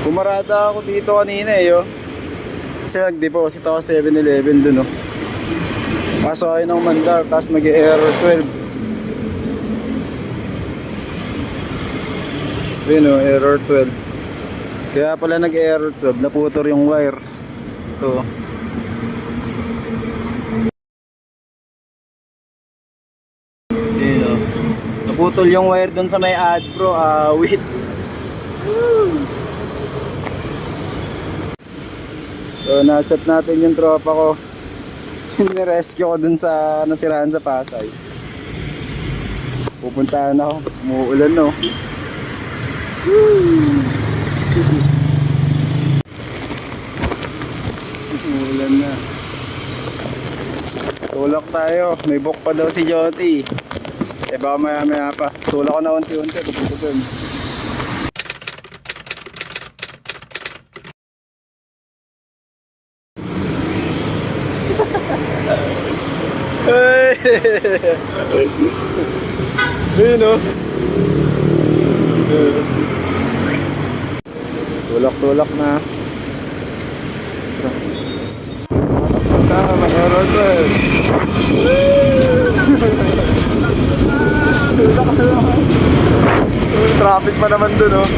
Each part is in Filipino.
Pumarada ako dito kanina eh, oh. Kasi nag-deposit ako sa 7-Eleven dun, oh. Kaso ayaw ng mandar, tapos nag-error 12. Yun, oh, error 12. Kaya pala nag-error 12, naputol yung wire. Ito. Yun, oh. Naputol yung wire dun sa may ad pro, wait. So, na-chat natin yung tropa ko. Nirescue ko dun sa nasiraan sa Pasay. Pupuntahan ako. Umuulan, no? Umuulan na. Tulak tayo. May book pa daw si Joti. Eh baka maya pa. Tulak ko na unti-unti. Pupunta dun. Hey! Ayun, oh. Tulak-tulak na. Tama, meron to eh. Tulak na naman. Traffic pa naman dun, oh.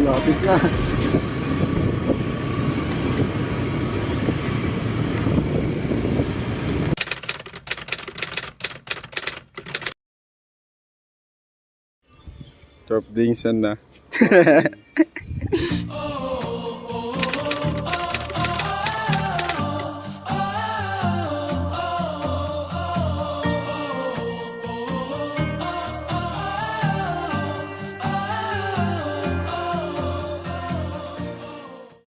Lapit na. Top drinks yan na.